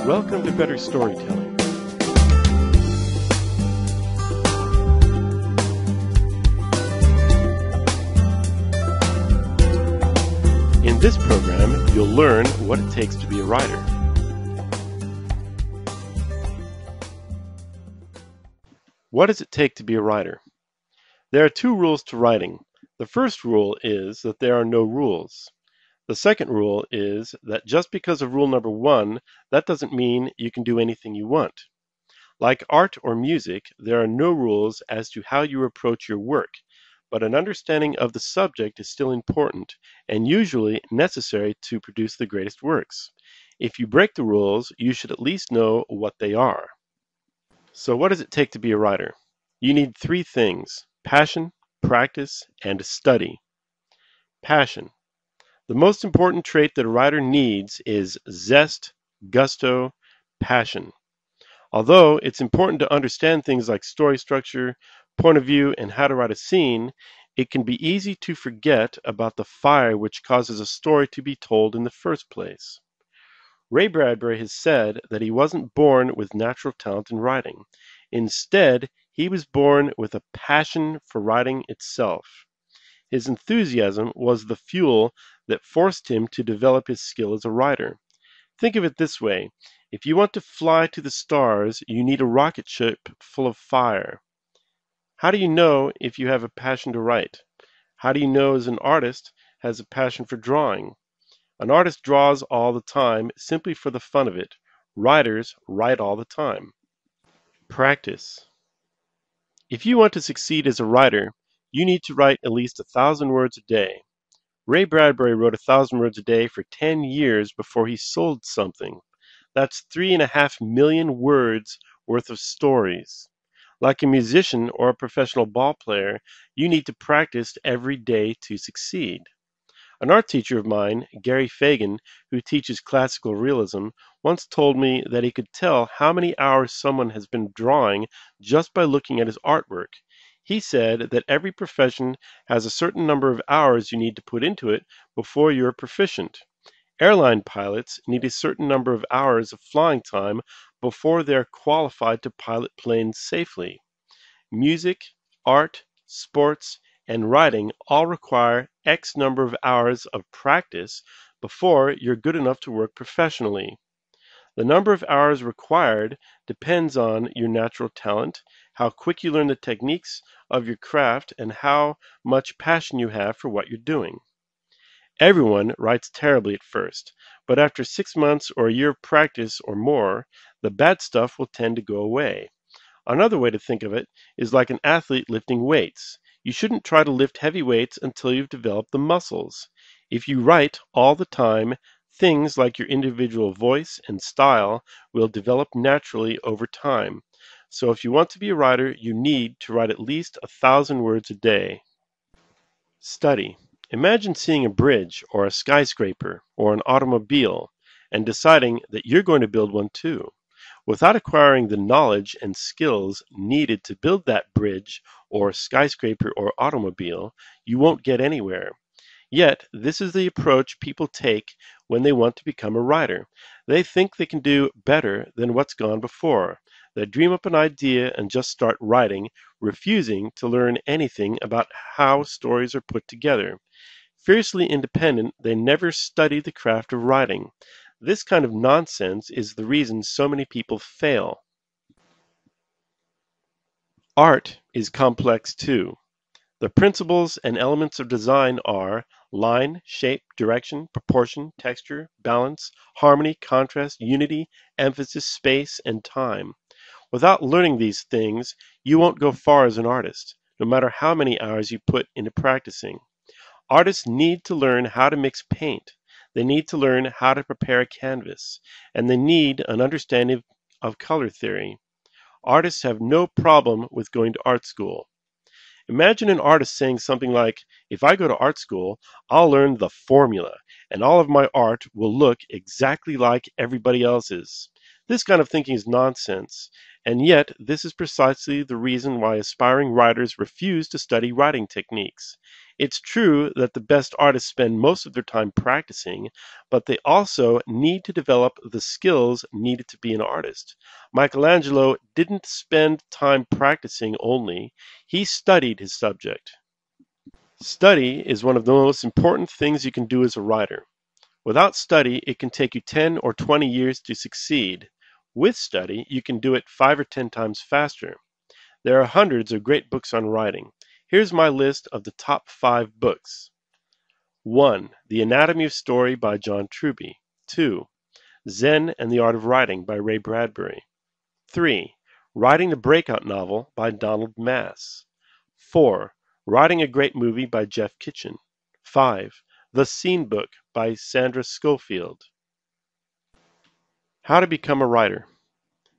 Welcome to Better Storytelling. In this program, you'll learn what it takes to be a writer. What does it take to be a writer? There are two rules to writing. The first rule is that there are no rules. The second rule is that just because of rule number one, that doesn't mean you can do anything you want. Like art or music, there are no rules as to how you approach your work, but an understanding of the subject is still important and usually necessary to produce the greatest works. If you break the rules, you should at least know what they are. So what does it take to be a writer? You need three things: passion, practice, and study. Passion. The most important trait that a writer needs is zest, gusto, passion. Although it's important to understand things like story structure, point of view, and how to write a scene, it can be easy to forget about the fire which causes a story to be told in the first place. Ray Bradbury has said that he wasn't born with natural talent in writing. Instead, he was born with a passion for writing itself. His enthusiasm was the fuel that forced him to develop his skill as a writer. Think of it this way: if you want to fly to the stars, you need a rocket ship full of fire. How do you know if you have a passion to write? How do you know as an artist has a passion for drawing? An artist draws all the time simply for the fun of it. Writers write all the time. Practice. If you want to succeed as a writer, you need to write at least 1,000 words a day. Ray Bradbury wrote 1,000 words a day for 10 years before he sold something. That's 3.5 million words worth of stories. Like a musician or a professional ball player, you need to practice every day to succeed. An art teacher of mine, Gary Fagan, who teaches classical realism, once told me that he could tell how many hours someone has been drawing just by looking at his artwork. He said that every profession has a certain number of hours you need to put into it before you're proficient. Airline pilots need a certain number of hours of flying time before they're qualified to pilot planes safely. Music, art, sports, and writing all require X number of hours of practice before you're good enough to work professionally. The number of hours required depends on your natural talent, how quick you learn the techniques of your craft, and how much passion you have for what you're doing. Everyone writes terribly at first, but after 6 months or a year of practice or more, the bad stuff will tend to go away. Another way to think of it is like an athlete lifting weights. You shouldn't try to lift heavy weights until you've developed the muscles. If you write all the time, things like your individual voice and style will develop naturally over time. So if you want to be a writer, you need to write at least 1,000 words a day. Study. Imagine seeing a bridge or a skyscraper or an automobile and deciding that you're going to build one too. Without acquiring the knowledge and skills needed to build that bridge or skyscraper or automobile, you won't get anywhere. Yet, this is the approach people take when they want to become a writer. They think they can do better than what's gone before. They dream up an idea and just start writing, refusing to learn anything about how stories are put together. Fiercely independent, they never study the craft of writing. This kind of nonsense is the reason so many people fail. Art is complex too. The principles and elements of design are line, shape, direction, proportion, texture, balance, harmony, contrast, unity, emphasis, space, and time. Without learning these things, you won't go far as an artist, no matter how many hours you put into practicing. Artists need to learn how to mix paint. They need to learn how to prepare a canvas, and they need an understanding of color theory. Artists have no problem with going to art school. Imagine an artist saying something like, "If I go to art school, I'll learn the formula, and all of my art will look exactly like everybody else's." This kind of thinking is nonsense, And yet, this is precisely the reason why aspiring writers refuse to study writing techniques. It's true that the best artists spend most of their time practicing, but they also need to develop the skills needed to be an artist. Michelangelo didn't spend time practicing only, he studied his subject. Study is one of the most important things you can do as a writer. Without study, it can take you 10 or 20 years to succeed. With study, you can do it 5 or 10 times faster. There are hundreds of great books on writing. Here's my list of the top 5 books. 1. The Anatomy of Story by John Truby. 2. Zen and the Art of Writing by Ray Bradbury. 3. Writing the Breakout Novel by Donald Mass. 4. Writing a Great Movie by Jeff Kitchen. 5. The Scene Book by Sandra Schofield. How to become a writer.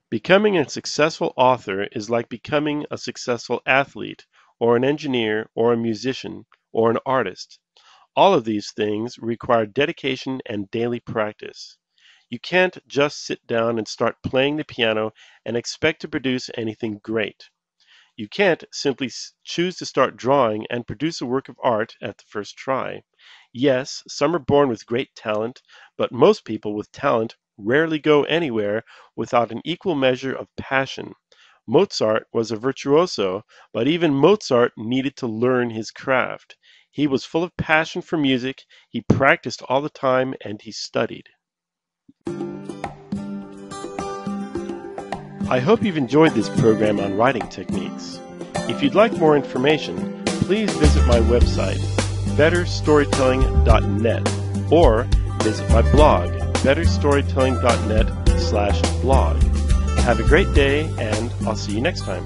Becoming a successful author is like becoming a successful athlete, or an engineer, or a musician, or an artist. All of these things require dedication and daily practice. You can't just sit down and start playing the piano and expect to produce anything great. You can't simply choose to start drawing and produce a work of art at the first try. Yes, some are born with great talent, but most people with talent rarely go anywhere without an equal measure of passion. Mozart was a virtuoso, but even Mozart needed to learn his craft. He was full of passion for music, he practiced all the time, and he studied. I hope you've enjoyed this program on writing techniques. If you'd like more information, please visit my website, betterstorytelling.net, or visit my blog, betterstorytelling.net/blog. Have a great day, and I'll see you next time.